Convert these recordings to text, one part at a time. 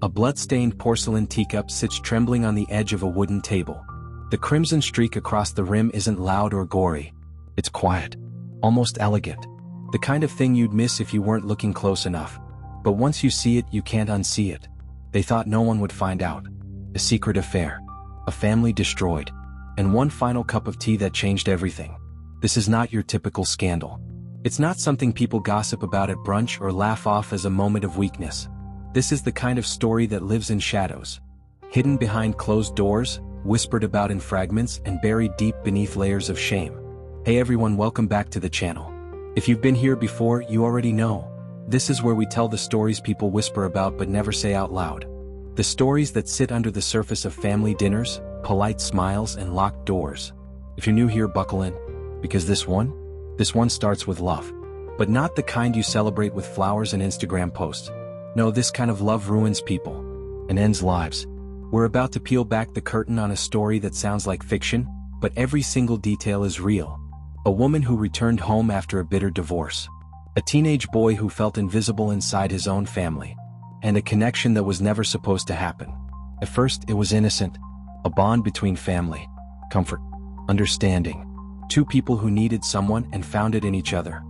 A blood-stained porcelain teacup sits trembling on the edge of a wooden table. The crimson streak across the rim isn't loud or gory. It's quiet, almost elegant. The kind of thing you'd miss if you weren't looking close enough. But once you see it, you can't unsee it. They thought no one would find out. A secret affair. A family destroyed. And one final cup of tea that changed everything. This is not your typical scandal. It's not something people gossip about at brunch or laugh off as a moment of weakness. This is the kind of story that lives in shadows. Hidden behind closed doors, whispered about in fragments, and buried deep beneath layers of shame. Hey everyone, welcome back to the channel. If you've been here before, you already know. This is where we tell the stories people whisper about but never say out loud. The stories that sit under the surface of family dinners, polite smiles, and locked doors. If you're new here, buckle in. Because this one starts with love. But not the kind you celebrate with flowers and Instagram posts. No, this kind of love ruins people. And ends lives. We're about to peel back the curtain on a story that sounds like fiction, but every single detail is real. A woman who returned home after a bitter divorce. A teenage boy who felt invisible inside his own family. And a connection that was never supposed to happen. At first, it was innocent. A bond between family, comfort, understanding. Two people who needed someone and found it in each other.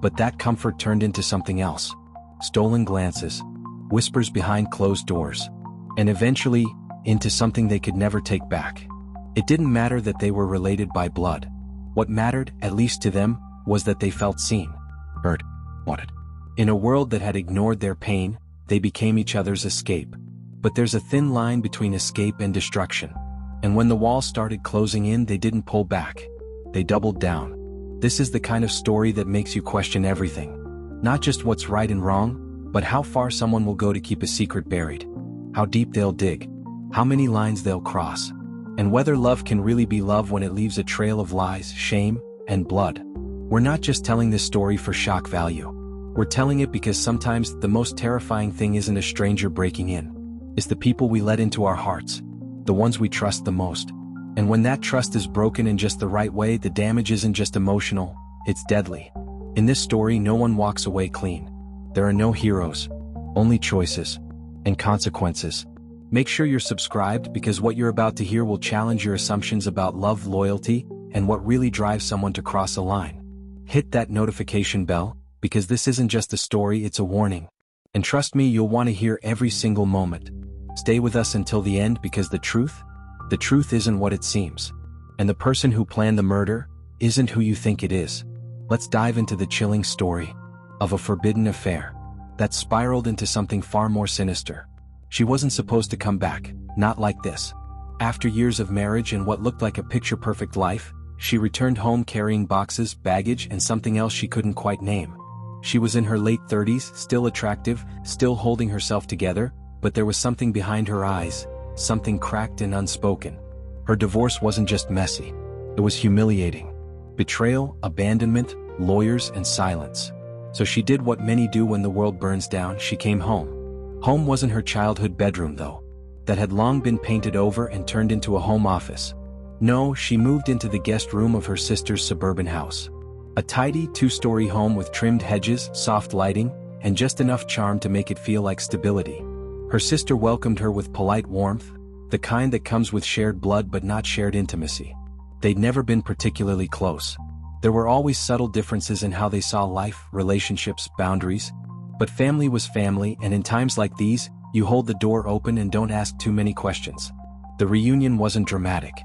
But that comfort turned into something else. Stolen glances, whispers behind closed doors, and eventually, into something they could never take back. It didn't matter that they were related by blood. What mattered, at least to them, was that they felt seen, heard, wanted. In a world that had ignored their pain, they became each other's escape. But there's a thin line between escape and destruction. And when the walls started closing in, they didn't pull back. They doubled down. This is the kind of story that makes you question everything. Not just what's right and wrong, but how far someone will go to keep a secret buried. How deep they'll dig. How many lines they'll cross. And whether love can really be love when it leaves a trail of lies, shame, and blood. We're not just telling this story for shock value. We're telling it because sometimes the most terrifying thing isn't a stranger breaking in. It's the people we let into our hearts. The ones we trust the most. And when that trust is broken in just the right way, the damage isn't just emotional, it's deadly. In this story, no one walks away clean. There are no heroes, only choices and consequences. Make sure you're subscribed because what you're about to hear will challenge your assumptions about love, loyalty, and what really drives someone to cross a line. Hit that notification bell, because this isn't just a story, it's a warning. And trust me, you'll want to hear every single moment. Stay with us until the end because the truth isn't what it seems. And the person who planned the murder isn't who you think it is. Let's dive into the chilling story of a forbidden affair that spiraled into something far more sinister. She wasn't supposed to come back, not like this. After years of marriage and what looked like a picture-perfect life, she returned home carrying boxes, baggage, and something else she couldn't quite name. She was in her late 30s, still attractive, still holding herself together, but there was something behind her eyes, something cracked and unspoken. Her divorce wasn't just messy. It was humiliating. Betrayal, abandonment, lawyers, and silence. So she did what many do when the world burns down, she came home. Home wasn't her childhood bedroom though. That had long been painted over and turned into a home office. No, she moved into the guest room of her sister's suburban house. A tidy, two-story home with trimmed hedges, soft lighting, and just enough charm to make it feel like stability. Her sister welcomed her with polite warmth, the kind that comes with shared blood but not shared intimacy. They'd never been particularly close. There were always subtle differences in how they saw life, relationships, boundaries. But family was family, and in times like these, you hold the door open and don't ask too many questions. The reunion wasn't dramatic,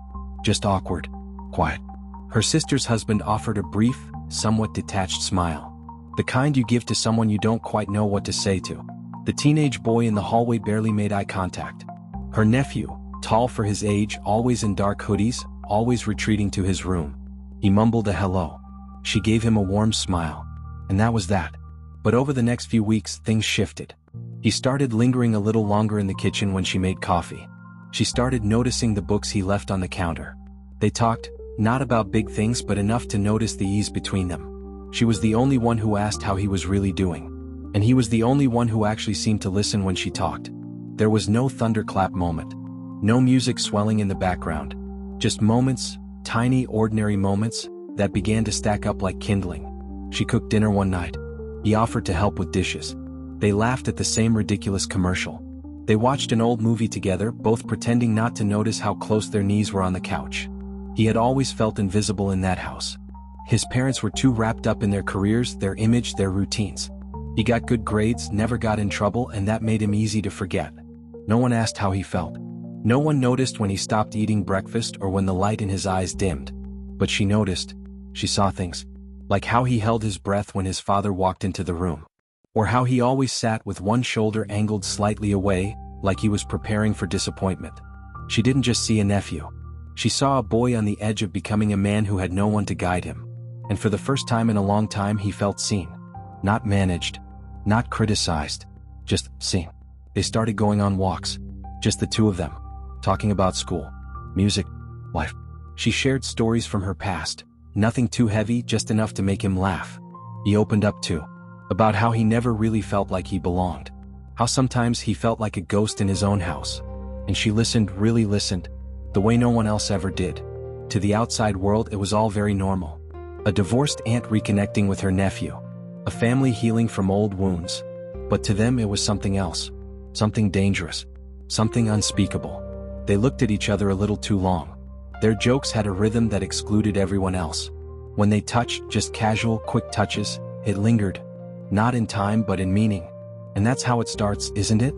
just awkward, quiet. Her sister's husband offered a brief, somewhat detached smile. The kind you give to someone you don't quite know what to say to. The teenage boy in the hallway barely made eye contact. Her nephew, tall for his age, always in dark hoodies, always retreating to his room. He mumbled a hello. She gave him a warm smile. And that was that. But over the next few weeks, things shifted. He started lingering a little longer in the kitchen when she made coffee. She started noticing the books he left on the counter. They talked, not about big things but enough to notice the ease between them. She was the only one who asked how he was really doing. And he was the only one who actually seemed to listen when she talked. There was no thunderclap moment. No music swelling in the background. Just moments, tiny ordinary moments, that began to stack up like kindling. She cooked dinner one night. He offered to help with dishes. They laughed at the same ridiculous commercial. They watched an old movie together, both pretending not to notice how close their knees were on the couch. He had always felt invisible in that house. His parents were too wrapped up in their careers, their image, their routines. He got good grades, never got in trouble, and that made him easy to forget. No one asked how he felt. No one noticed when he stopped eating breakfast or when the light in his eyes dimmed. But she noticed. She saw things. Like how he held his breath when his father walked into the room. Or how he always sat with one shoulder angled slightly away, like he was preparing for disappointment. She didn't just see a nephew. She saw a boy on the edge of becoming a man who had no one to guide him. And for the first time in a long time he felt seen. Not managed. Not criticized. Just seen. They started going on walks. Just the two of them. Talking about school. Music. Life. She shared stories from her past. Nothing too heavy, just enough to make him laugh. He opened up too. About how he never really felt like he belonged. How sometimes he felt like a ghost in his own house. And she listened, really listened. The way no one else ever did. To the outside world it was all very normal. A divorced aunt reconnecting with her nephew. A family healing from old wounds. But to them it was something else. Something dangerous. Something unspeakable. They looked at each other a little too long. Their jokes had a rhythm that excluded everyone else. When they touched, just casual, quick touches, it lingered. Not in time but in meaning. And that's how it starts, isn't it?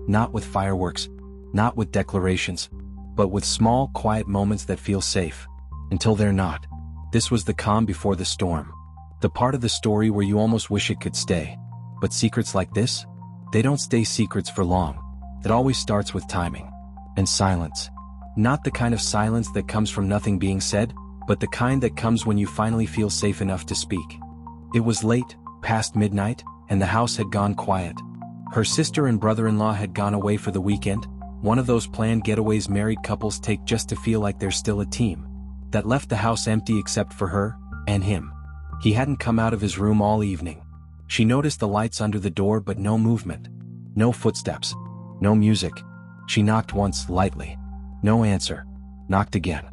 Not with fireworks. Not with declarations. But with small, quiet moments that feel safe. Until they're not. This was the calm before the storm. The part of the story where you almost wish it could stay. But secrets like this? They don't stay secrets for long. It always starts with timing. And silence. Not the kind of silence that comes from nothing being said, but the kind that comes when you finally feel safe enough to speak. It was late, past midnight, and the house had gone quiet. Her sister and brother-in-law had gone away for the weekend, one of those planned getaways married couples take just to feel like they're still a team. That left the house empty except for her, and him. He hadn't come out of his room all evening. She noticed the lights under the door but no movement. No footsteps. No music. She knocked once, lightly. No answer. Knocked again.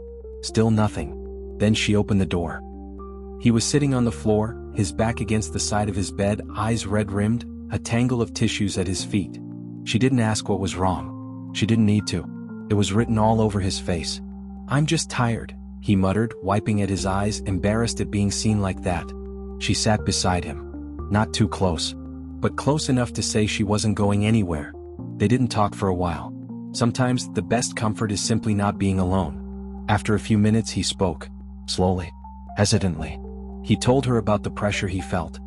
Still nothing. Then she opened the door. He was sitting on the floor, his back against the side of his bed, eyes red-rimmed, a tangle of tissues at his feet. She didn't ask what was wrong. She didn't need to. It was written all over his face. "I'm just tired," he muttered, wiping at his eyes, embarrassed at being seen like that. She sat beside him. Not too close. But close enough to say she wasn't going anywhere. They didn't talk for a while. Sometimes, the best comfort is simply not being alone. After a few minutes he spoke. Slowly. Hesitantly. He told her about the pressure he felt.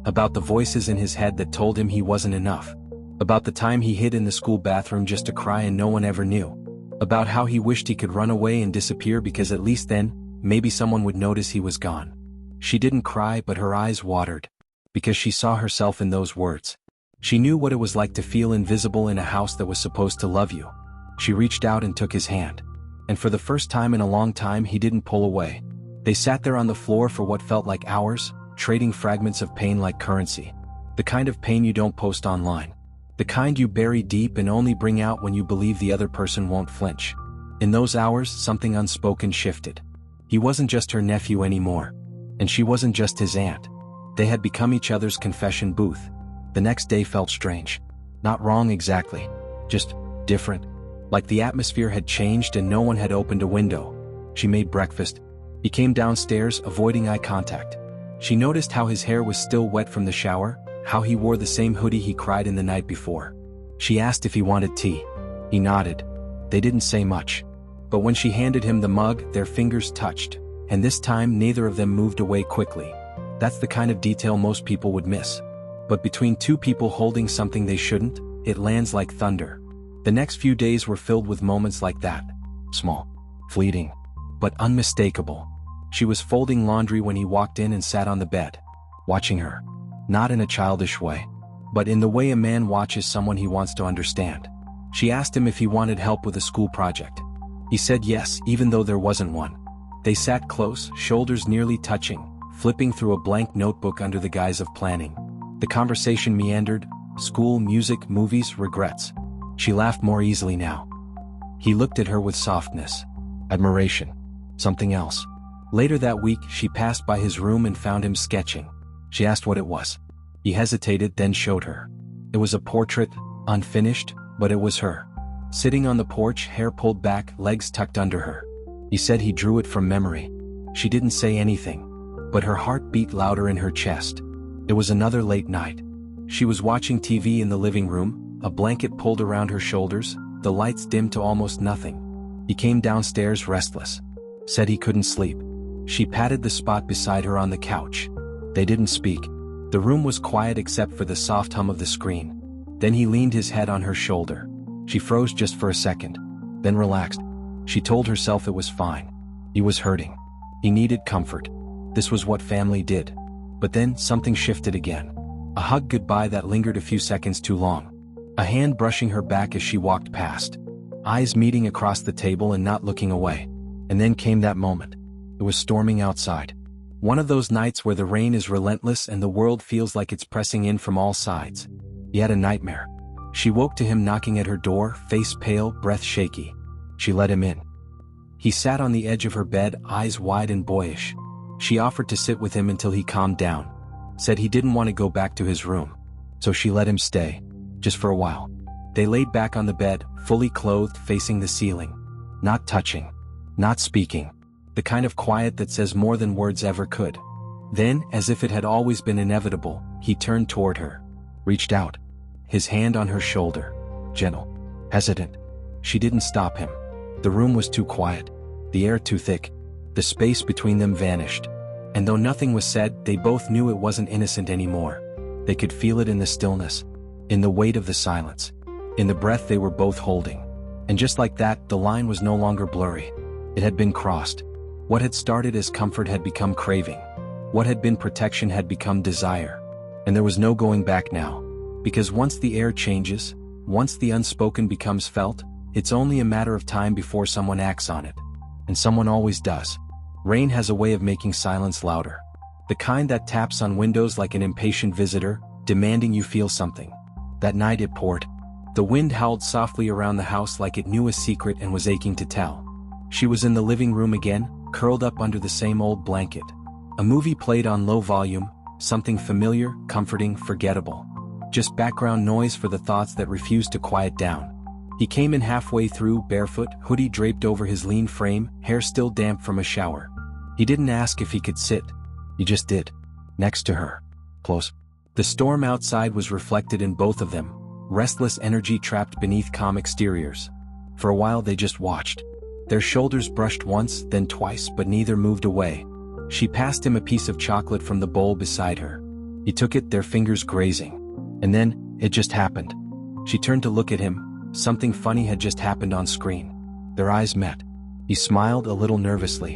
About the voices in his head that told him he wasn't enough. About the time he hid in the school bathroom just to cry and no one ever knew. About how he wished he could run away and disappear because at least then, maybe someone would notice he was gone. She didn't cry but her eyes watered. Because she saw herself in those words. She knew what it was like to feel invisible in a house that was supposed to love you. She reached out and took his hand. And for the first time in a long time he didn't pull away. They sat there on the floor for what felt like hours, trading fragments of pain like currency. The kind of pain you don't post online. The kind you bury deep and only bring out when you believe the other person won't flinch. In those hours, something unspoken shifted. He wasn't just her nephew anymore. And she wasn't just his aunt. They had become each other's confession booth. The next day felt strange. Not wrong exactly. Just different. Like the atmosphere had changed and no one had opened a window. She made breakfast. He came downstairs, avoiding eye contact. She noticed how his hair was still wet from the shower, how he wore the same hoodie he cried in the night before. She asked if he wanted tea. He nodded. They didn't say much. But when she handed him the mug, their fingers touched. And this time neither of them moved away quickly. That's the kind of detail most people would miss. But between two people holding something they shouldn't, it lands like thunder. The next few days were filled with moments like that. Small. Fleeting. But unmistakable. She was folding laundry when he walked in and sat on the bed. Watching her. Not in a childish way. But in the way a man watches someone he wants to understand. She asked him if he wanted help with a school project. He said yes, even though there wasn't one. They sat close, shoulders nearly touching, flipping through a blank notebook under the guise of planning. The conversation meandered. School, music, movies, regrets. She laughed more easily now. He looked at her with softness. Admiration. Something else. Later that week, she passed by his room and found him sketching. She asked what it was. He hesitated, then showed her. It was a portrait, unfinished, But it was her. Sitting on the porch, hair pulled back, legs tucked under her. He said he drew it from memory. She didn't say anything, but her heart beat louder in her chest. It was another late night. She was watching TV in the living room, a blanket pulled around her shoulders, the lights dimmed to almost nothing. He came downstairs restless. Said he couldn't sleep. She patted the spot beside her on the couch. They didn't speak. The room was quiet except for the soft hum of the screen. Then he leaned his head on her shoulder. She froze just for a second, then relaxed. She told herself it was fine. He was hurting. He needed comfort. This was what family did. But then something shifted again. A hug goodbye that lingered a few seconds too long. A hand brushing her back as she walked past. Eyes meeting across the table and not looking away. And then came that moment. It was storming outside. One of those nights where the rain is relentless and the world feels like it's pressing in from all sides. He had a nightmare. She woke to him knocking at her door, face pale, breath shaky. She let him in. He sat on the edge of her bed, eyes wide and boyish. She offered to sit with him until he calmed down. Said he didn't want to go back to his room. So she let him stay. Just for a while. They laid back on the bed, fully clothed, facing the ceiling. Not touching. Not speaking. The kind of quiet that says more than words ever could. Then, as if it had always been inevitable, he turned toward her. Reached out. His hand on her shoulder. Gentle. Hesitant. She didn't stop him. The room was too quiet. The air too thick. The space between them vanished. And though nothing was said, they both knew it wasn't innocent anymore. They could feel it in the stillness. In the weight of the silence. In the breath they were both holding. And just like that, the line was no longer blurry. It had been crossed. What had started as comfort had become craving. What had been protection had become desire. And there was no going back now. Because once the air changes, once the unspoken becomes felt, it's only a matter of time before someone acts on it. And someone always does. Rain has a way of making silence louder. The kind that taps on windows like an impatient visitor, demanding you feel something. That night it poured. The wind howled softly around the house like it knew a secret and was aching to tell. She was in the living room again, curled up under the same old blanket. A movie played on low volume, something familiar, comforting, forgettable. Just background noise for the thoughts that refused to quiet down. He came in halfway through, barefoot, hoodie draped over his lean frame, hair still damp from a shower. He didn't ask if he could sit. He just did. Next to her. Close. The storm outside was reflected in both of them, restless energy trapped beneath calm exteriors. For a while they just watched. Their shoulders brushed once, then twice, but neither moved away. She passed him a piece of chocolate from the bowl beside her. He took it, their fingers grazing. And then, it just happened. She turned to look at him. Something funny had just happened on screen. Their eyes met. He smiled a little nervously.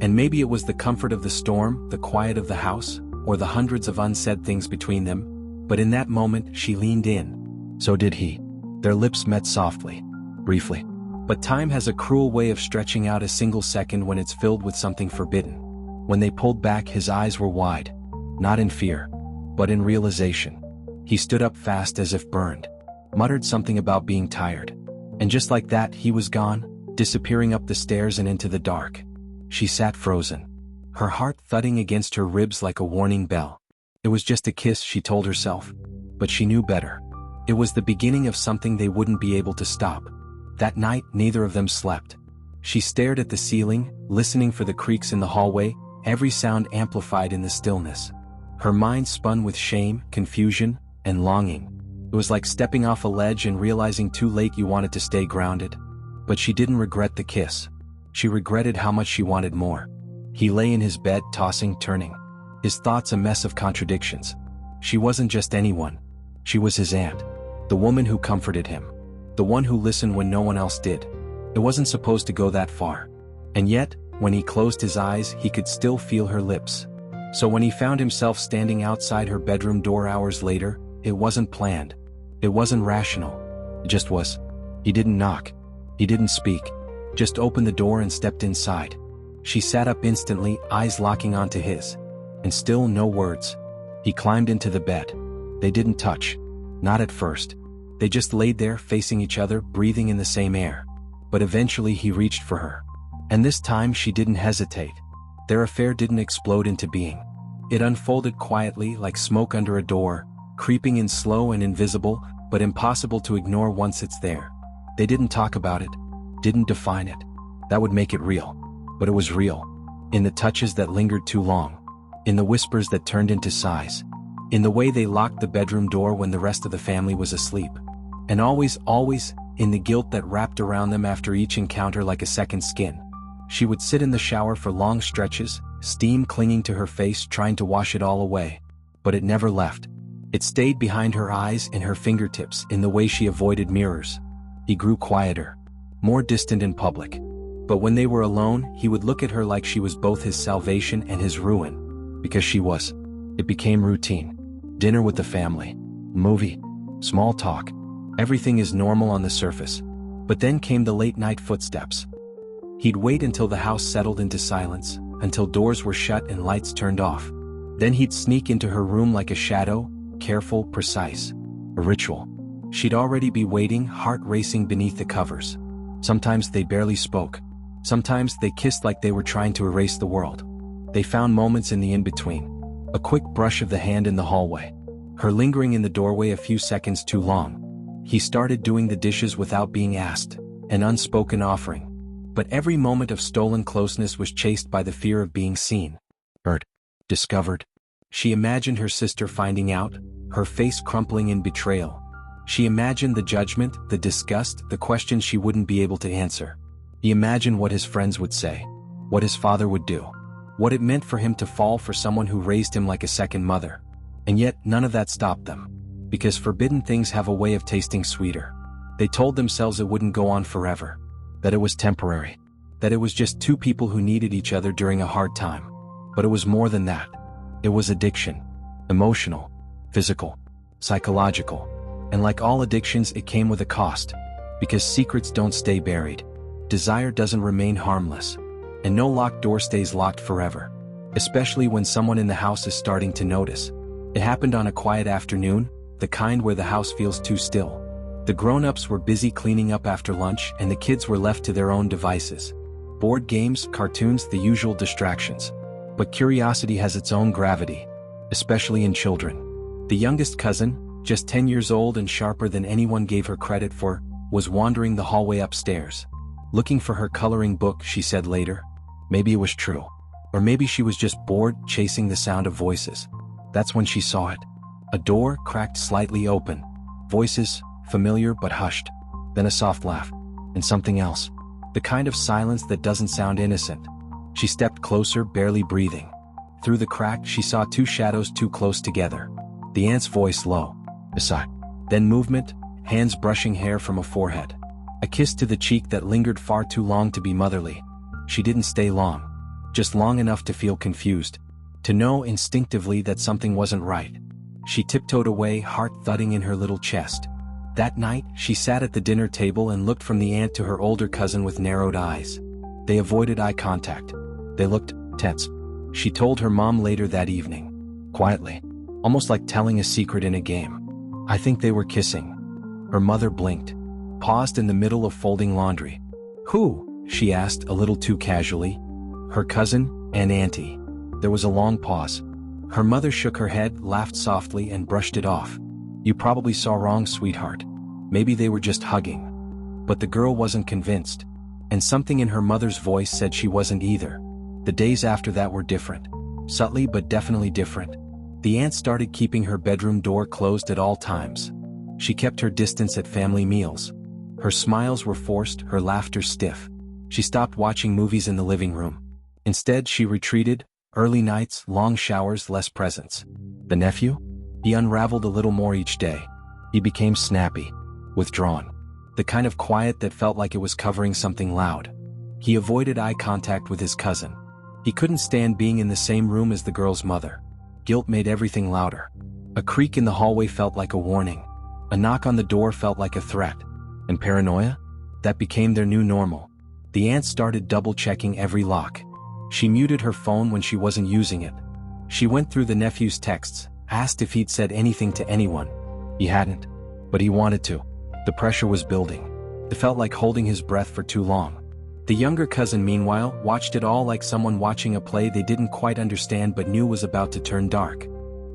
And maybe it was the comfort of the storm, the quiet of the house, or the hundreds of unsaid things between them. But in that moment, she leaned in. So did he. Their lips met softly. Briefly. But time has a cruel way of stretching out a single second when it's filled with something forbidden. When they pulled back, his eyes were wide. Not in fear, but in realization. He stood up fast as if burned. Muttered something about being tired. And just like that, he was gone, disappearing up the stairs and into the dark. She sat frozen. Her heart thudding against her ribs like a warning bell. It was just a kiss, she told herself. But she knew better. It was the beginning of something they wouldn't be able to stop. That night, neither of them slept. She stared at the ceiling, listening for the creaks in the hallway, every sound amplified in the stillness. Her mind spun with shame, confusion, and longing. It was like stepping off a ledge and realizing too late you wanted to stay grounded. But she didn't regret the kiss. She regretted how much she wanted more. He lay in his bed, tossing, turning. His thoughts a mess of contradictions. She wasn't just anyone. She was his aunt. The woman who comforted him. The one who listened when no one else did. It wasn't supposed to go that far. And yet, when he closed his eyes, he could still feel her lips. So when he found himself standing outside her bedroom door hours later, it wasn't planned. It wasn't rational. It just was. He didn't knock. He didn't speak. Just opened the door and stepped inside. She sat up instantly, eyes locking onto his. And still no words. He climbed into the bed. They didn't touch. Not at first. They just laid there, facing each other, breathing in the same air. But eventually he reached for her. And this time she didn't hesitate. Their affair didn't explode into being. It unfolded quietly like smoke under a door, creeping in slow and invisible, but impossible to ignore once it's there. They didn't talk about it, didn't define it. That would make it real. But it was real. In the touches that lingered too long. In the whispers that turned into sighs. In the way they locked the bedroom door when the rest of the family was asleep. And always, in the guilt that wrapped around them after each encounter like a second skin. She would sit in the shower for long stretches, steam clinging to her face trying to wash it all away. But it never left. It stayed behind her eyes and her fingertips in the way she avoided mirrors. He grew quieter, more distant in public. But when they were alone, he would look at her like she was both his salvation and his ruin. Because she was. It became routine. Dinner with the family. Movie. Small talk. Everything is normal on the surface. But then came the late-night footsteps. He'd wait until the house settled into silence, until doors were shut and lights turned off. Then he'd sneak into her room like a shadow, careful, precise. A ritual. She'd already be waiting, heart racing beneath the covers. Sometimes they barely spoke. Sometimes they kissed like they were trying to erase the world. They found moments in the in-between. A quick brush of the hand in the hallway. Her lingering in the doorway a few seconds too long. He started doing the dishes without being asked, an unspoken offering. But every moment of stolen closeness was chased by the fear of being seen, heard, discovered. She imagined her sister finding out, her face crumpling in betrayal. She imagined the judgment, the disgust, the questions she wouldn't be able to answer. He imagined what his friends would say, what his father would do, what it meant for him to fall for someone who raised him like a second mother. And yet, none of that stopped them. Because forbidden things have a way of tasting sweeter. They told themselves it wouldn't go on forever. That it was temporary. That it was just two people who needed each other during a hard time. But it was more than that. It was addiction. Emotional. Physical. Psychological. And like all addictions, it came with a cost. Because secrets don't stay buried. Desire doesn't remain harmless. And no locked door stays locked forever. Especially when someone in the house is starting to notice. It happened on a quiet afternoon, the kind where the house feels too still. The grown-ups were busy cleaning up after lunch and the kids were left to their own devices. Board games, cartoons, the usual distractions. But curiosity has its own gravity. Especially in children. The youngest cousin, just 10 years old and sharper than anyone gave her credit for, was wandering the hallway upstairs. Looking for her coloring book, she said later. Maybe it was true. Or maybe she was just bored, chasing the sound of voices. That's when she saw it. A door cracked slightly open. Voices, familiar but hushed. Then a soft laugh. And something else. The kind of silence that doesn't sound innocent. She stepped closer, barely breathing. Through the crack, she saw two shadows too close together. The aunt's voice low. A sigh. Then movement, hands brushing hair from a forehead. A kiss to the cheek that lingered far too long to be motherly. She didn't stay long. Just long enough to feel confused. To know instinctively that something wasn't right. She tiptoed away, heart thudding in her little chest. That night, she sat at the dinner table and looked from the aunt to her older cousin with narrowed eyes. They avoided eye contact. They looked tense. She told her mom later that evening. Quietly. Almost like telling a secret in a game. I think they were kissing. Her mother blinked. Paused in the middle of folding laundry. Who? She asked a little too casually. Her cousin and auntie. There was a long pause. Her mother shook her head, laughed softly and brushed it off. You probably saw wrong, sweetheart. Maybe they were just hugging. But the girl wasn't convinced. And something in her mother's voice said she wasn't either. The days after that were different. Subtly but definitely different. The aunt started keeping her bedroom door closed at all times. She kept her distance at family meals. Her smiles were forced, her laughter stiff. She stopped watching movies in the living room. Instead, she retreated. Early nights, long showers, less presence. The nephew? He unraveled a little more each day. He became snappy, withdrawn. The kind of quiet that felt like it was covering something loud. He avoided eye contact with his cousin. He couldn't stand being in the same room as the girl's mother. Guilt made everything louder. A creak in the hallway felt like a warning. A knock on the door felt like a threat. And paranoia? That became their new normal. The aunt started double-checking every lock. She muted her phone when she wasn't using it. She went through the nephew's texts, asked if he'd said anything to anyone. He hadn't. But he wanted to. The pressure was building. It felt like holding his breath for too long. The younger cousin, meanwhile, watched it all like someone watching a play they didn't quite understand but knew was about to turn dark.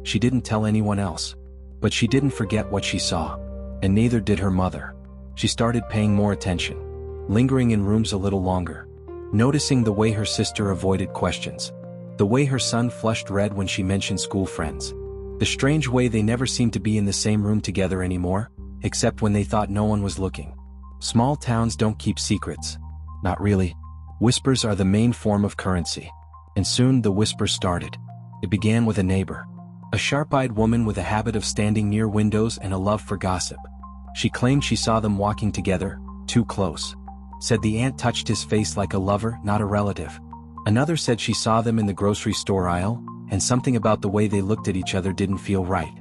She didn't tell anyone else. But she didn't forget what she saw. And neither did her mother. She started paying more attention, lingering in rooms a little longer, noticing the way her sister avoided questions, the way her son flushed red when she mentioned school friends, the strange way they never seemed to be in the same room together anymore, except when they thought no one was looking. Small towns don't keep secrets. Not really. Whispers are the main form of currency. And soon the whispers started. It began with a neighbor, a sharp-eyed woman with a habit of standing near windows and a love for gossip. She claimed she saw them walking together, too close. Said the aunt touched his face like a lover, not a relative. Another said she saw them in the grocery store aisle, and something about the way they looked at each other didn't feel right.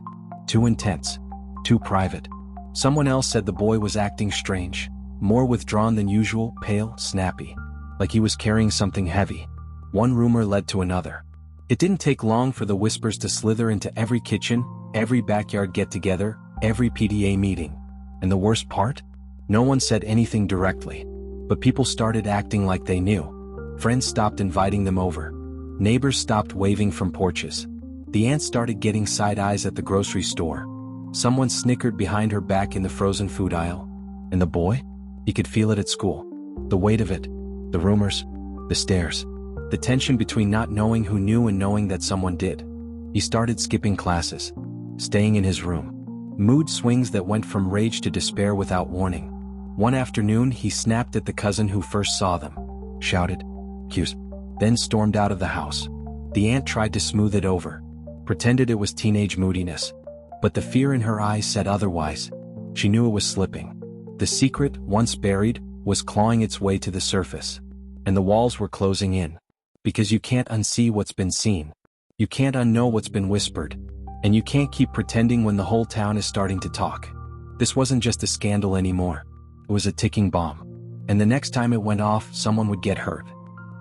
Too intense. Too private. Someone else said the boy was acting strange, more withdrawn than usual, pale, snappy, like he was carrying something heavy. One rumor led to another. It didn't take long for the whispers to slither into every kitchen, every backyard get-together, every PTA meeting. And the worst part? No one said anything directly. But people started acting like they knew. Friends stopped inviting them over. Neighbors stopped waving from porches. The aunt started getting side eyes at the grocery store. Someone snickered behind her back in the frozen food aisle. And the boy? He could feel it at school. The weight of it. The rumors. The stares. The tension between not knowing who knew and knowing that someone did. He started skipping classes. Staying in his room. Mood swings that went from rage to despair without warning. One afternoon he snapped at the cousin who first saw them. Shouted, "Cues," then stormed out of the house. The aunt tried to smooth it over. Pretended it was teenage moodiness. But the fear in her eyes said otherwise. She knew it was slipping. The secret, once buried, was clawing its way to the surface. And the walls were closing in. Because you can't unsee what's been seen. You can't unknow what's been whispered. And you can't keep pretending when the whole town is starting to talk. This wasn't just a scandal anymore. It was a ticking bomb. And the next time it went off, someone would get hurt.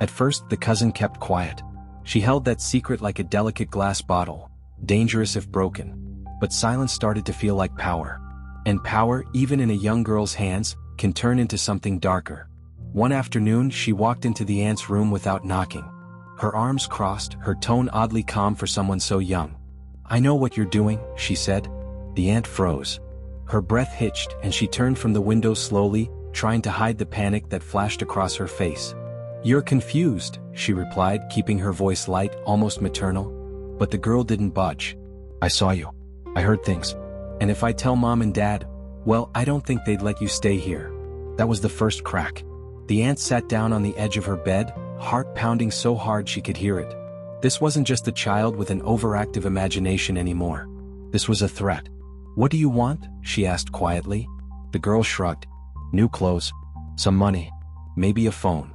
At first, the cousin kept quiet. She held that secret like a delicate glass bottle, dangerous if broken. But silence started to feel like power. And power, even in a young girl's hands, can turn into something darker. One afternoon, she walked into the aunt's room without knocking. Her arms crossed, her tone oddly calm for someone so young. "I know what you're doing," she said. The aunt froze. Her breath hitched and she turned from the window slowly, trying to hide the panic that flashed across her face. "You're confused," she replied, keeping her voice light, almost maternal. But the girl didn't budge. "I saw you. I heard things. And if I tell Mom and Dad, well, I don't think they'd let you stay here." That was the first crack. The aunt sat down on the edge of her bed, heart pounding so hard she could hear it. This wasn't just a child with an overactive imagination anymore. This was a threat. "What do you want?" she asked quietly. The girl shrugged. "New clothes. Some money. Maybe a phone."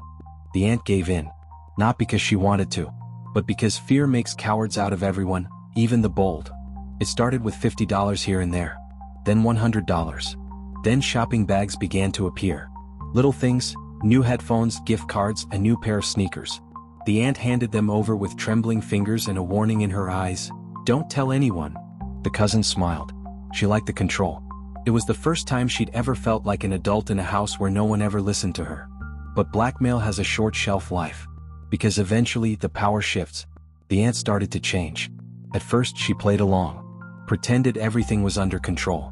The aunt gave in. Not because she wanted to, but because fear makes cowards out of everyone, even the bold. It started with $50 here and there. Then $100. Then shopping bags began to appear. Little things, new headphones, gift cards, a new pair of sneakers. The aunt handed them over with trembling fingers and a warning in her eyes. "Don't tell anyone." The cousin smiled. She liked the control. It was the first time she'd ever felt like an adult in a house where no one ever listened to her. But blackmail has a short shelf life. Because eventually the power shifts. The aunt started to change. At first she played along. Pretended everything was under control.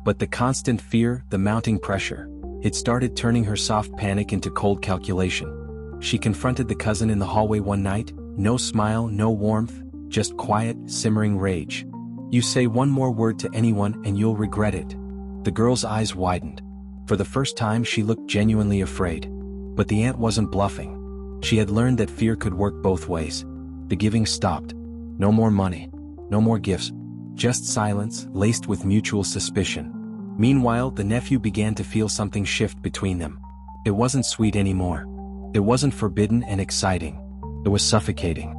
But the constant fear, the mounting pressure, it started turning her soft panic into cold calculation. She confronted the cousin in the hallway one night, no smile, no warmth, just quiet, simmering rage. "You say one more word to anyone and you'll regret it." The girl's eyes widened. For the first time she looked genuinely afraid. But the aunt wasn't bluffing. She had learned that fear could work both ways. The giving stopped. No more money. No more gifts. Just silence, laced with mutual suspicion. Meanwhile, the nephew began to feel something shift between them. It wasn't sweet anymore. It wasn't forbidden and exciting. It was suffocating.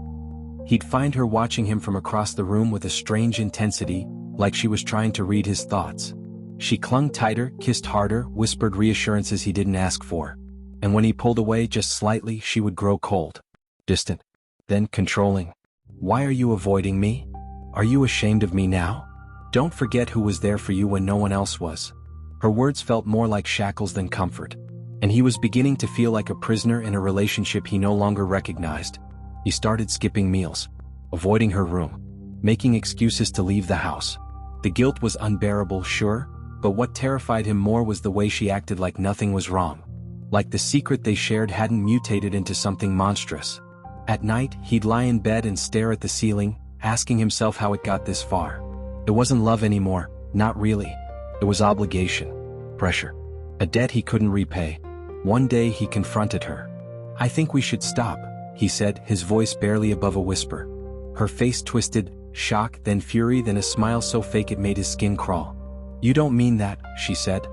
He'd find her watching him from across the room with a strange intensity, like she was trying to read his thoughts. She clung tighter, kissed harder, whispered reassurances he didn't ask for. And when he pulled away just slightly, she would grow cold. Distant. Then controlling. "Why are you avoiding me? Are you ashamed of me now? Don't forget who was there for you when no one else was." Her words felt more like shackles than comfort. And he was beginning to feel like a prisoner in a relationship he no longer recognized. He started skipping meals. Avoiding her room. Making excuses to leave the house. The guilt was unbearable, sure, But what terrified him more was the way she acted like nothing was wrong. Like the secret they shared hadn't mutated into something monstrous. At night, he'd lie in bed and stare at the ceiling, asking himself how it got this far. It wasn't love anymore, not really. It was obligation. Pressure. A debt he couldn't repay. One day he confronted her. "I think we should stop," he said, his voice barely above a whisper. Her face twisted, shock, then fury, then a smile so fake it made his skin crawl. "You don't mean that," she said.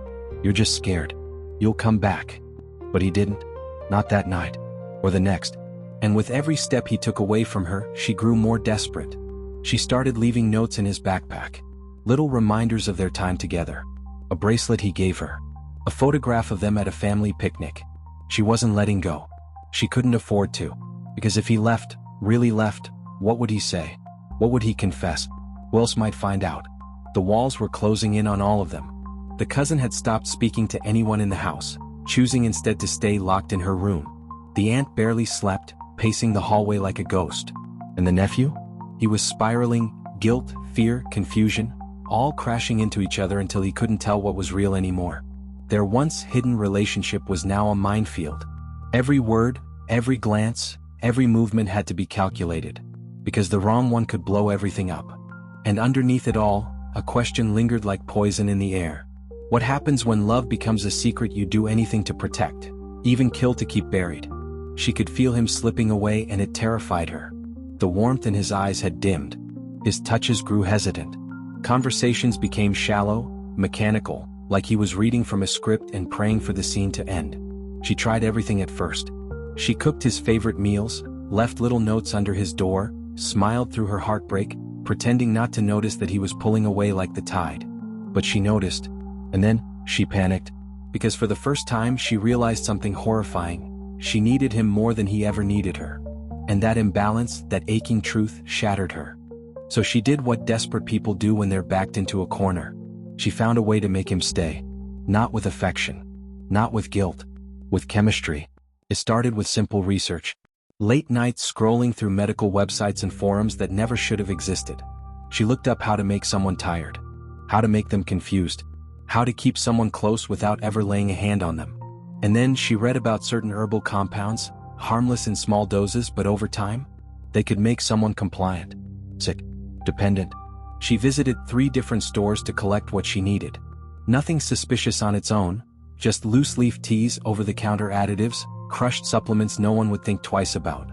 "You're just scared. You'll come back." But he didn't. Not that night. Or the next. And with every step he took away from her, she grew more desperate. She started leaving notes in his backpack. Little reminders of their time together. A bracelet he gave her. A photograph of them at a family picnic. She wasn't letting go. She couldn't afford to. Because if he left, really left, what would he say? What would he confess? Who else might find out? The walls were closing in on all of them. The cousin had stopped speaking to anyone in the house, choosing instead to stay locked in her room. The aunt barely slept, pacing the hallway like a ghost. And the nephew? He was spiraling, guilt, fear, confusion, all crashing into each other until he couldn't tell what was real anymore. Their once hidden relationship was now a minefield. Every word, every glance, every movement had to be calculated. Because the wrong one could blow everything up. And underneath it all, a question lingered like poison in the air. What happens when love becomes a secret you do anything to protect, even kill to keep buried? She could feel him slipping away and it terrified her. The warmth in his eyes had dimmed. His touches grew hesitant. Conversations became shallow, mechanical, like he was reading from a script and praying for the scene to end. She tried everything at first. She cooked his favorite meals, left little notes under his door, smiled through her heartbreak, pretending not to notice that he was pulling away like the tide. But she noticed. And then, she panicked. Because for the first time she realized something horrifying. She needed him more than he ever needed her. And that imbalance, that aching truth, shattered her. So she did what desperate people do when they're backed into a corner. She found a way to make him stay. Not with affection. Not with guilt. With chemistry. It started with simple research. Late nights scrolling through medical websites and forums that never should have existed. She looked up how to make someone tired. How to make them confused. How to keep someone close without ever laying a hand on them. And then she read about certain herbal compounds, harmless in small doses but over time, they could make someone compliant, sick, dependent. She visited 3 different stores to collect what she needed. Nothing suspicious on its own, just loose-leaf teas, over-the-counter additives, crushed supplements no one would think twice about.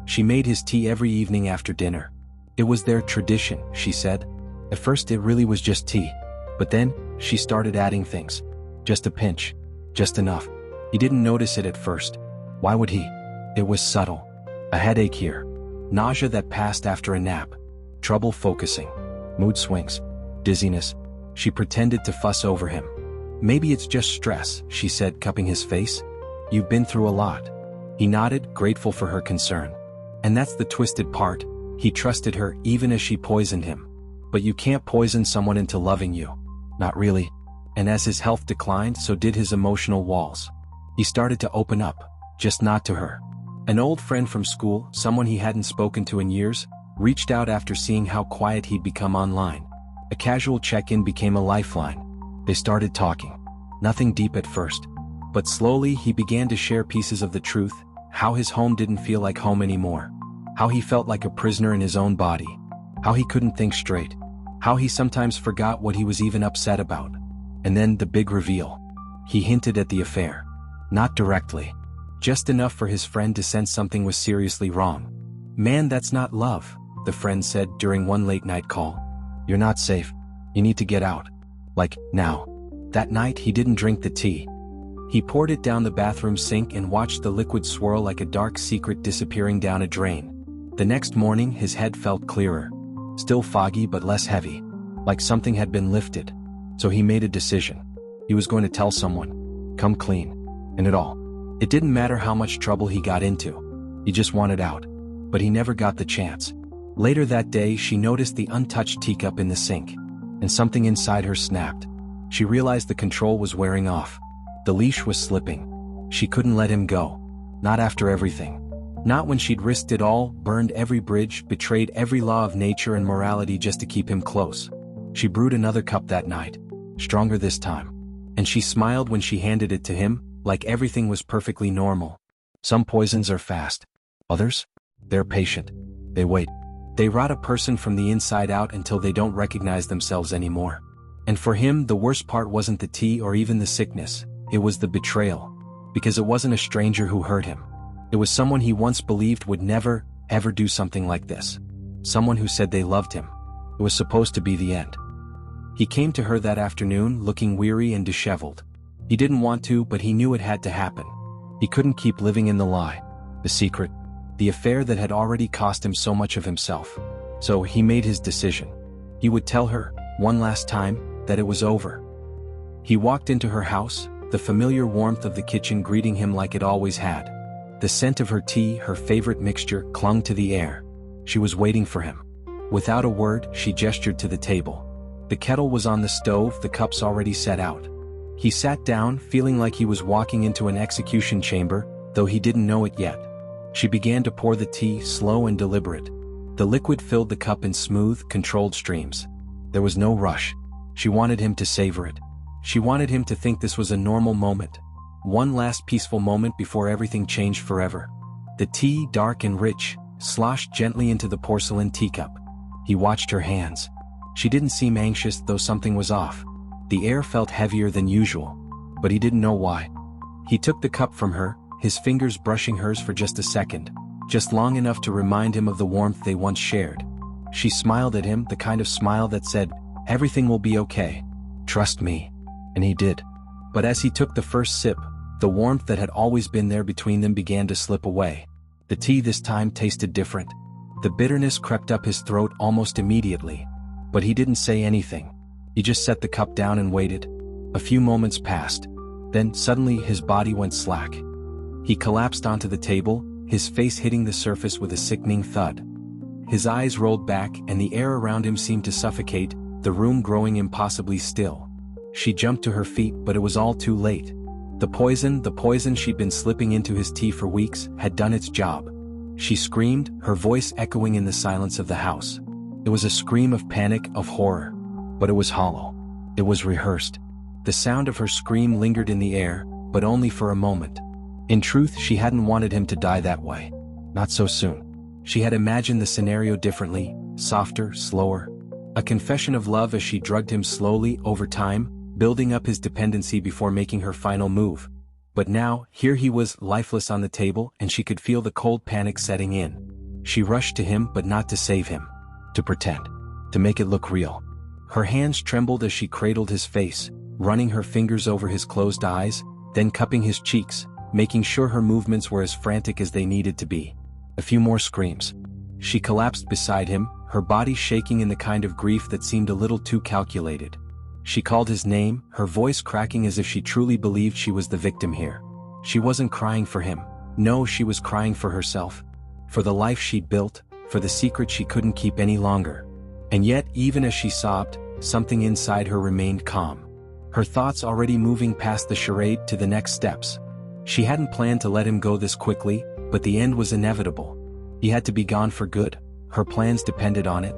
She made his tea every evening after dinner. It was their tradition, she said. At first it really was just tea. But then, she started adding things. Just a pinch. Just enough. He didn't notice it at first. Why would he? It was subtle. A headache here. Nausea that passed after a nap. Trouble focusing. Mood swings. Dizziness. She pretended to fuss over him. "Maybe it's just stress," she said, cupping his face. "You've been through a lot." He nodded, grateful for her concern. And that's the twisted part. He trusted her even as she poisoned him. But you can't poison someone into loving you. Not really. And as his health declined, so did his emotional walls. He started to open up, just not to her. An old friend from school, someone he hadn't spoken to in years, reached out after seeing how quiet he'd become online. A casual check-in became a lifeline. They started talking. Nothing deep at first. But slowly he began to share pieces of the truth, how his home didn't feel like home anymore. How he felt like a prisoner in his own body. How he couldn't think straight. How he sometimes forgot what he was even upset about. And then the big reveal. He hinted at the affair. Not directly. Just enough for his friend to sense something was seriously wrong. "Man, that's not love," the friend said during one late-night call. "You're not safe. You need to get out. Like, now." That night he didn't drink the tea. He poured it down the bathroom sink and watched the liquid swirl like a dark secret disappearing down a drain. The next morning his head felt clearer. Still foggy but less heavy. Like something had been lifted. So he made a decision. He was going to tell someone. Come clean. And it all. It didn't matter how much trouble he got into. He just wanted out. But he never got the chance. Later that day she noticed the untouched teacup in the sink. And something inside her snapped. She realized the control was wearing off. The leash was slipping. She couldn't let him go. Not after everything. Not when she'd risked it all, burned every bridge, betrayed every law of nature and morality just to keep him close. She brewed another cup that night. stronger this time. And she smiled when she handed it to him, like everything was perfectly normal. Some poisons are fast. Others? They're patient. They wait. They rot a person from the inside out until they don't recognize themselves anymore. And for him, the worst part wasn't the tea or even the sickness. It was the betrayal. Because it wasn't a stranger who hurt him. It was someone he once believed would never, ever do something like this. Someone who said they loved him. It was supposed to be the end. He came to her that afternoon looking weary and disheveled. He didn't want to, but he knew it had to happen. He couldn't keep living in the lie, the secret, the affair that had already cost him so much of himself. So he made his decision. He would tell her, one last time, that it was over. He walked into her house, the familiar warmth of the kitchen greeting him like it always had. The scent of her tea, her favorite mixture, clung to the air. She was waiting for him. Without a word, she gestured to the table. The kettle was on the stove, the cups already set out. He sat down, feeling like he was walking into an execution chamber, though he didn't know it yet. She began to pour the tea, slow and deliberate. The liquid filled the cup in smooth, controlled streams. There was no rush. She wanted him to savor it. She wanted him to think this was a normal moment. One last peaceful moment before everything changed forever. The tea, dark and rich, sloshed gently into the porcelain teacup. He watched her hands. She didn't seem anxious, though something was off. The air felt heavier than usual, but he didn't know why. He took the cup from her, his fingers brushing hers for just a second, just long enough to remind him of the warmth they once shared. She smiled at him, the kind of smile that said, "Everything will be okay. Trust me." And he did. But as he took the first sip, the warmth that had always been there between them began to slip away. The tea this time tasted different. The bitterness crept up his throat almost immediately. But he didn't say anything. He just set the cup down and waited. A few moments passed. Then, suddenly, his body went slack. He collapsed onto the table, his face hitting the surface with a sickening thud. His eyes rolled back, and the air around him seemed to suffocate, the room growing impossibly still. She jumped to her feet, but it was all too late. The poison she'd been slipping into his tea for weeks, had done its job. She screamed, her voice echoing in the silence of the house. It was a scream of panic, of horror. But it was hollow. It was rehearsed. The sound of her scream lingered in the air, but only for a moment. In truth, she hadn't wanted him to die that way. Not so soon. She had imagined the scenario differently, softer, slower. A confession of love as she drugged him slowly, over time, building up his dependency before making her final move. But now, here he was, lifeless on the table, and she could feel the cold panic setting in. She rushed to him, but not to save him. To pretend. To make it look real. Her hands trembled as she cradled his face, running her fingers over his closed eyes, then cupping his cheeks, making sure her movements were as frantic as they needed to be. A few more screams. She collapsed beside him, her body shaking in the kind of grief that seemed a little too calculated. She called his name, her voice cracking as if she truly believed she was the victim here. She wasn't crying for him. No, she was crying for herself. For the life she'd built, for the secret she couldn't keep any longer. And yet, even as she sobbed, something inside her remained calm. Her thoughts already moving past the charade to the next steps. She hadn't planned to let him go this quickly, but the end was inevitable. He had to be gone for good. Her plans depended on it.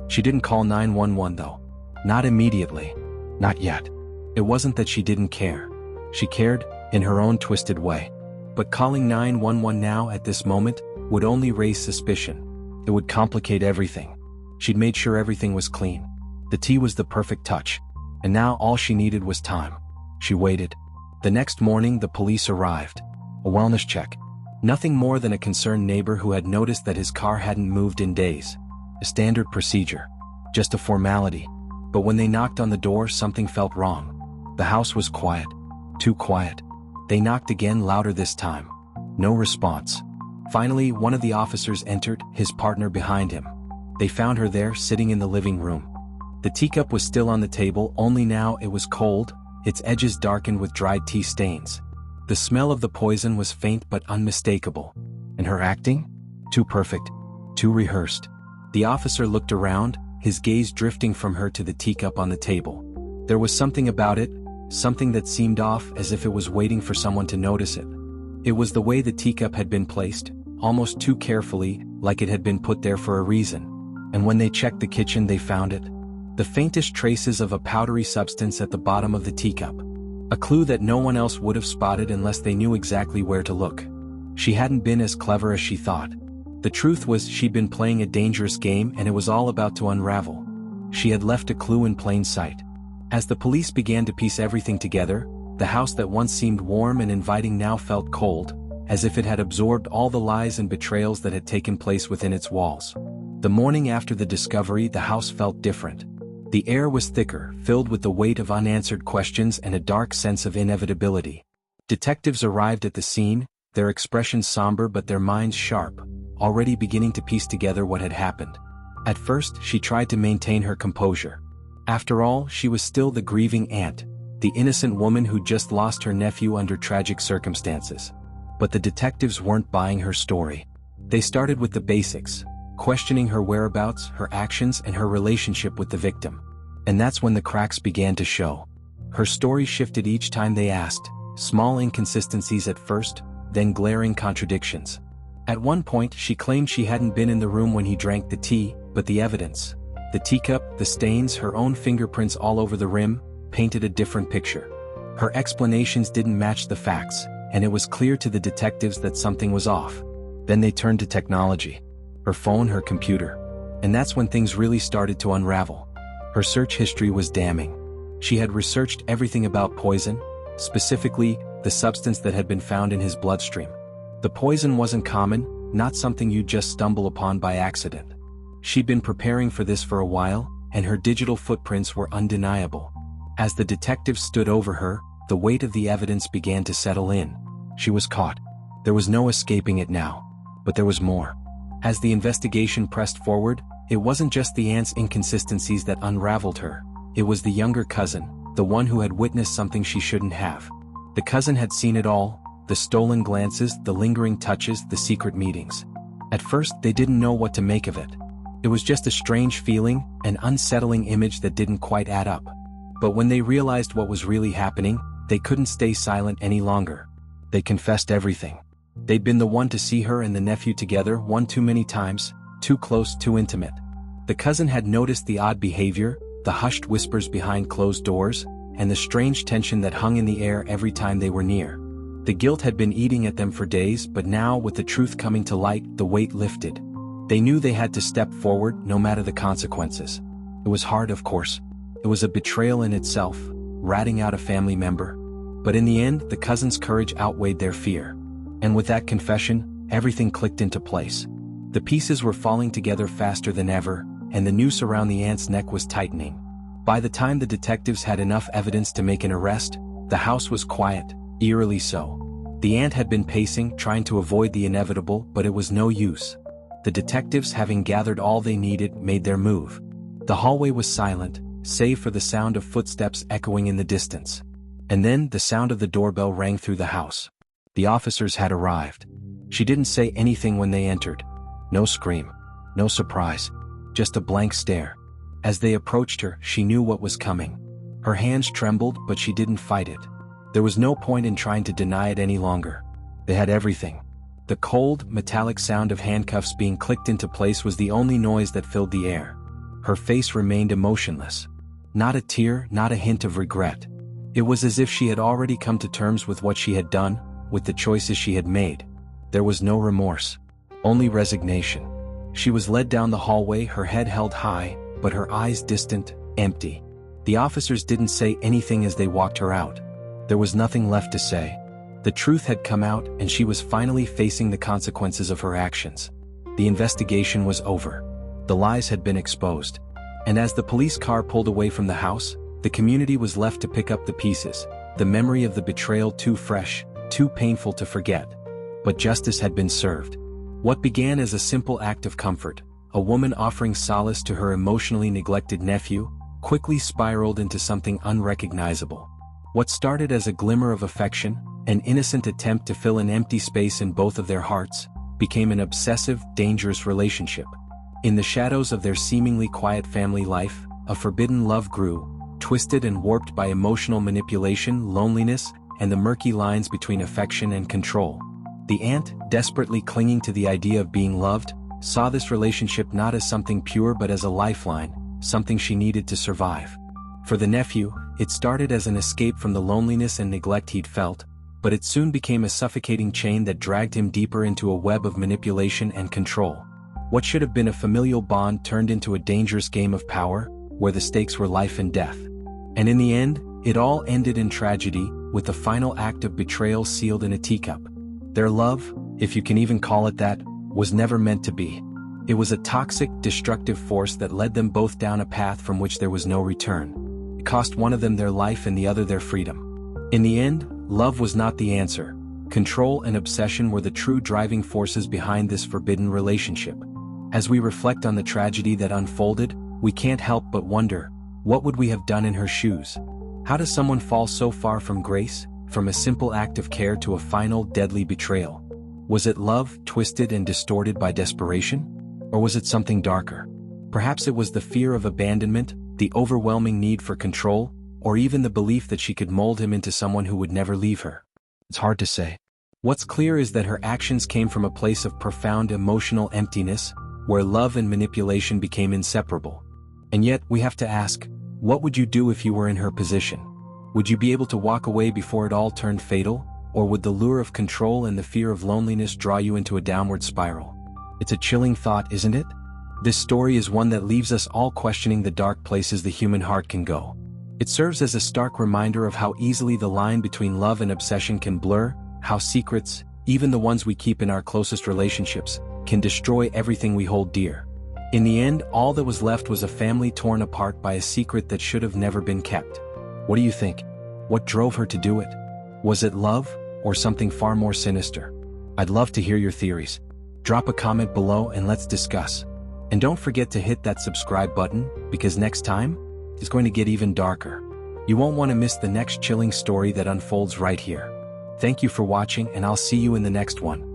She didn't call 911 though. Not immediately. Not yet. It wasn't that she didn't care. She cared, in her own twisted way. But calling 911 now at this moment would only raise suspicion. It would complicate everything. She'd made sure everything was clean. The tea was the perfect touch. And now all she needed was time. She waited. The next morning the police arrived. A wellness check. Nothing more than a concerned neighbor who had noticed that his car hadn't moved in days. A standard procedure. Just a formality. But when they knocked on the door, something felt wrong. The house was quiet. Too quiet. They knocked again, louder this time. No response. Finally, one of the officers entered, his partner behind him. They found her there, sitting in the living room. The teacup was still on the table, only now it was cold, its edges darkened with dried tea stains. The smell of the poison was faint but unmistakable. And her acting? Too perfect. Too rehearsed. The officer looked around, his gaze drifting from her to the teacup on the table. There was something about it, something that seemed off, as if it was waiting for someone to notice it. It was the way the teacup had been placed, almost too carefully, like it had been put there for a reason. And when they checked the kitchen, they found it. The faintest traces of a powdery substance at the bottom of the teacup. A clue that no one else would have spotted unless they knew exactly where to look. She hadn't been as clever as she thought. The truth was she'd been playing a dangerous game and it was all about to unravel. She had left a clue in plain sight. As the police began to piece everything together, the house that once seemed warm and inviting now felt cold, as if it had absorbed all the lies and betrayals that had taken place within its walls. The morning after the discovery, the house felt different. The air was thicker, filled with the weight of unanswered questions and a dark sense of inevitability. Detectives arrived at the scene, their expressions somber but their minds sharp, already beginning to piece together what had happened. At first, she tried to maintain her composure. After all, she was still the grieving aunt, the innocent woman who just lost her nephew under tragic circumstances. But the detectives weren't buying her story. They started with the basics, questioning her whereabouts, her actions, and her relationship with the victim. And that's when the cracks began to show. Her story shifted each time they asked, small inconsistencies at first, then glaring contradictions. At one point, she claimed she hadn't been in the room when he drank the tea, but the evidence, the teacup, the stains, her own fingerprints all over the rim, painted a different picture. Her explanations didn't match the facts, and it was clear to the detectives that something was off. Then they turned to technology. Her phone, her computer. And that's when things really started to unravel. Her search history was damning. She had researched everything about poison, specifically, the substance that had been found in his bloodstream. The poison wasn't common, not something you'd just stumble upon by accident. She'd been preparing for this for a while, and her digital footprints were undeniable. As the detectives stood over her, the weight of the evidence began to settle in. She was caught. There was no escaping it now. But there was more. As the investigation pressed forward, it wasn't just the aunt's inconsistencies that unraveled her. It was the younger cousin, the one who had witnessed something she shouldn't have. The cousin had seen it all, the stolen glances, the lingering touches, the secret meetings. At first, they didn't know what to make of it. It was just a strange feeling, an unsettling image that didn't quite add up. But when they realized what was really happening, they couldn't stay silent any longer. They confessed everything. They'd been the one to see her and the nephew together one too many times, too close, too intimate. The cousin had noticed the odd behavior, the hushed whispers behind closed doors, and the strange tension that hung in the air every time they were near. The guilt had been eating at them for days, but now, with the truth coming to light, the weight lifted. They knew they had to step forward, no matter the consequences. It was hard, of course. It was a betrayal in itself, ratting out a family member. But in the end, the cousin's courage outweighed their fear. And with that confession, everything clicked into place. The pieces were falling together faster than ever, and the noose around the aunt's neck was tightening. By the time the detectives had enough evidence to make an arrest, the house was quiet, eerily so. The aunt had been pacing, trying to avoid the inevitable, but it was no use. The detectives, having gathered all they needed, made their move. The hallway was silent, save for the sound of footsteps echoing in the distance. And then the sound of the doorbell rang through the house. The officers had arrived. She didn't say anything when they entered. No scream. No surprise. Just a blank stare. As they approached her, she knew what was coming. Her hands trembled, but she didn't fight it. There was no point in trying to deny it any longer. They had everything. The cold, metallic sound of handcuffs being clicked into place was the only noise that filled the air. Her face remained emotionless. Not a tear, not a hint of regret. It was as if she had already come to terms with what she had done, with the choices she had made. There was no remorse. Only resignation. She was led down the hallway, her head held high, but her eyes distant, empty. The officers didn't say anything as they walked her out. There was nothing left to say. The truth had come out, and she was finally facing the consequences of her actions. The investigation was over. The lies had been exposed. And as the police car pulled away from the house, the community was left to pick up the pieces, the memory of the betrayal too fresh, too painful to forget. But justice had been served. What began as a simple act of comfort, a woman offering solace to her emotionally neglected nephew, quickly spiraled into something unrecognizable. What started as a glimmer of affection, an innocent attempt to fill an empty space in both of their hearts, became an obsessive, dangerous relationship. In the shadows of their seemingly quiet family life, a forbidden love grew, twisted and warped by emotional manipulation, loneliness, and the murky lines between affection and control. The aunt, desperately clinging to the idea of being loved, saw this relationship not as something pure but as a lifeline, something she needed to survive. For the nephew, it started as an escape from the loneliness and neglect he'd felt, but it soon became a suffocating chain that dragged him deeper into a web of manipulation and control. What should have been a familial bond turned into a dangerous game of power, where the stakes were life and death. And in the end, it all ended in tragedy, with the final act of betrayal sealed in a teacup. Their love, if you can even call it that, was never meant to be. It was a toxic, destructive force that led them both down a path from which there was no return. It cost one of them their life and the other their freedom. In the end, love was not the answer. Control and obsession were the true driving forces behind this forbidden relationship. As we reflect on the tragedy that unfolded, we can't help but wonder, what would we have done in her shoes? How does someone fall so far from grace, from a simple act of care to a final, deadly betrayal? Was it love, twisted and distorted by desperation? Or was it something darker? Perhaps it was the fear of abandonment, the overwhelming need for control, or even the belief that she could mold him into someone who would never leave her. It's hard to say. What's clear is that her actions came from a place of profound emotional emptiness, where love and manipulation became inseparable. And yet, we have to ask, what would you do if you were in her position? Would you be able to walk away before it all turned fatal, or would the lure of control and the fear of loneliness draw you into a downward spiral? It's a chilling thought, isn't it? This story is one that leaves us all questioning the dark places the human heart can go. It serves as a stark reminder of how easily the line between love and obsession can blur, how secrets, even the ones we keep in our closest relationships, can destroy everything we hold dear. In the end, all that was left was a family torn apart by a secret that should have never been kept. What do you think? What drove her to do it? Was it love, or something far more sinister? I'd love to hear your theories. Drop a comment below and let's discuss. And don't forget to hit that subscribe button, because next time, it's going to get even darker. You won't want to miss the next chilling story that unfolds right here. Thank you for watching, and I'll see you in the next one.